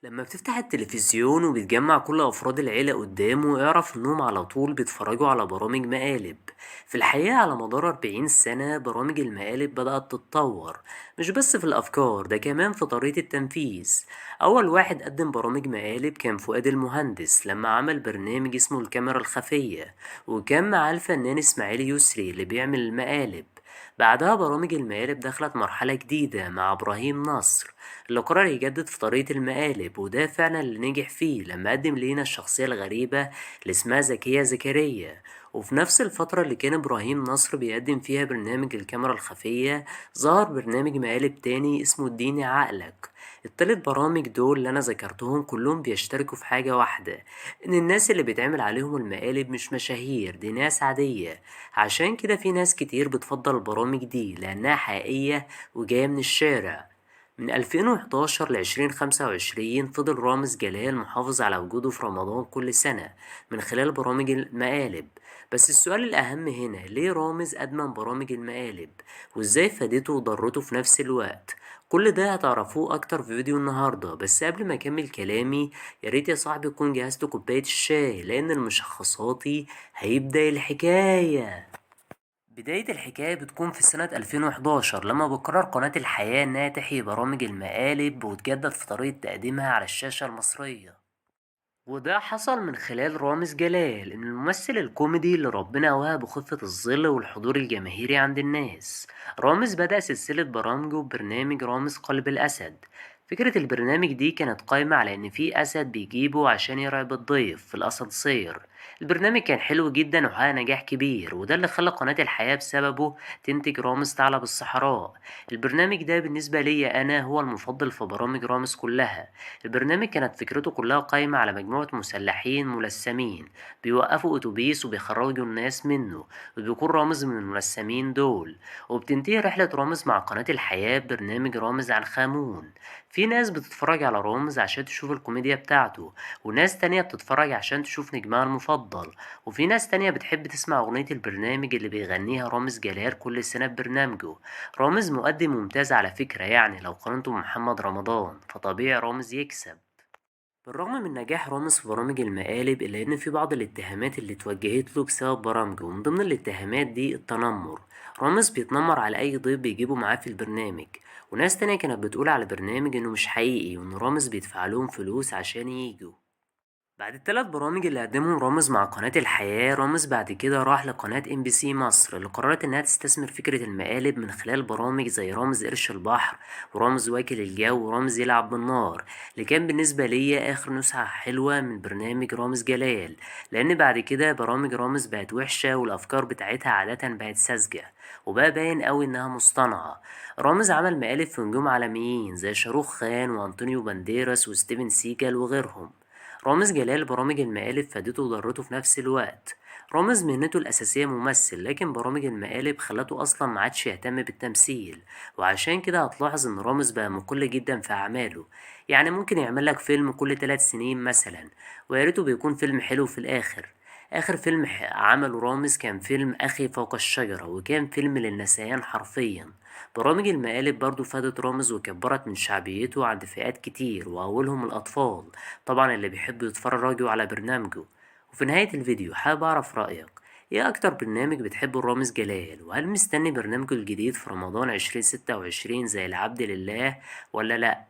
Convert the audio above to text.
لما بتفتح التلفزيون وبتجمع كل أفراد العيلة قدامه اعرف إنهم على طول بيتفرجوا على برامج مقالب. في الحقيقة على مدار 40 سنة برامج المقالب بدأت تتطور، مش بس في الأفكار ده كمان في طريقة التنفيذ. أول واحد قدم برامج مقالب كان فؤاد المهندس لما عمل برنامج اسمه الكاميرا الخفية، وكان معاه الفنان إسماعيل يسري اللي بيعمل المقالب. بعدها برامج المقالب دخلت مرحلة جديدة مع إبراهيم نصر اللي قرر يجدد في طريقة المقالب، وده فعلا اللي نجح فيه لما قدم لينا الشخصية الغريبة اللي اسمها زكية زكريا. وفي نفس الفترة اللي كان إبراهيم نصر بيقدم فيها برنامج الكاميرا الخفية ظهر برنامج مقالب تاني اسمه اديني عقلك. التلات برامج دول اللي أنا ذكرتهم كلهم بيشتركوا في حاجة واحدة، إن الناس اللي بيتعمل عليهم المقالب مش مشاهير، دي ناس عادية. عشان كده في ناس كتير بتفضل البرامج دي لأنها حقيقية وجاية من الشارع. من 2011 ل 2025 فضل رامز جلال محافظ على وجوده في رمضان كل سنة من خلال برامج المقالب. بس السؤال الأهم هنا ليه رامز أدمن برامج المقالب، وإزاي فادته وضرته في نفس الوقت؟ كل ده هتعرفوه أكتر في فيديو النهاردة، بس قبل ما أكمل كلامي ياريت يا صاحبي تكون جهزت كوباية الشاي لأن المشخصاتي هيبدأ الحكاية. بداية الحكاية بتكون في سنة 2011 لما بقرر قناة الحياة إنها تحيي برامج المقالب وتجدد في طريقة تقديمها على الشاشة المصرية. وده حصل من خلال رامز جلال، إن الممثل الكوميدي اللي ربنا وهبه خفة الظل والحضور الجماهيري عند الناس. رامز بدأ سلسلة برامجه ببرنامج رامز قلب الأسد. فكرة البرنامج دي كانت قايمة على إن في أسد بيجيبه عشان يرعب الضيف في الأسد صير. البرنامج كان حلو جدا وحقق نجاح كبير، وده اللي خلى قناة الحياة بسببه تنتج رامز ثعلب الصحراء. البرنامج ده بالنسبة لي أنا هو المفضل في برامج رامز كلها. البرنامج كانت فكرته كلها قايمة على مجموعة مسلحين ملثمين بيوقفوا أتوبيس وبيخرجوا الناس منه، وبيكون رامز من الملثمين دول. وبتنتهي رحلة رامز مع قناة الحياة ببرنامج رامز على الخامون. في ناس بتتفرج على رامز عشان تشوف الكوميديا بتاعته، وناس تانية بتتفرج عشان تشوف نجمها المفضل، وفي ناس تانية بتحب تسمع أغنية البرنامج اللي بيغنيها رامز جلال كل سنة ببرنامجه. رامز مقدم ممتاز على فكرة، يعني لو قارنته بمحمد رمضان فطبيعي رامز يكسب. بالرغم من نجاح رامز في برامج المقالب إلا إن في بعض الاتهامات اللي اتوجهت له بسبب برامجه، ومن ضمن الاتهامات دي التنمر. رامز بيتنمر على أي ضيف بيجيبه معاه في البرنامج، وناس تانية كانت بتقول على البرنامج إنه مش حقيقي وإن رامز بيدفع لهم فلوس عشان ييجوا. بعد الثلاث برامج اللي قدمهم رامز مع قناة الحياة، رامز بعد كده راح لقناة ام بي سي مصر اللي قررت انها تستثمر فكرة المقالب من خلال برامج زي رامز قرش البحر ورامز واكل الجو ورامز يلعب بالنار، اللي كان بالنسبة لي اخر نسخة حلوة من برنامج رامز جلال. لان بعد كده برامج رامز بقت وحشة والافكار بتاعتها عادة بقت ساذجة، وبقى باين قوي انها مصطنعة. رامز عمل مقالب في نجوم عالميين زي شاروخ خان وانطونيو بانديراس وستيفن سيجال وغيرهم. رامز جلال برامج المقالب فادته وضرته في نفس الوقت. رامز مهنته الأساسية ممثل، لكن برامج المقالب خلته أصلا ما عادش يهتم بالتمثيل، وعشان كده هتلاحظ إن رامز بقى مقل جدا في أعماله. يعني ممكن يعمل لك فيلم كل 3 سنين مثلا، وياريته بيكون فيلم حلو في الآخر. آخر فيلم عمله رامز كان فيلم أخي فوق الشجرة، وكان فيلم للنسيان حرفيا. برامج المقالب برضو فادت رامز وكبرت من شعبيته عند فئات كتير وأولهم الأطفال، طبعا اللي بيحبوا يتفرجوا على برنامجه. وفي نهاية الفيديو حابب أعرف رأيك، ايه أكتر برنامج بتحبه رامز جلال؟ وهل مستني برنامجه الجديد في رمضان 2026 زي العبد لله ولا لأ؟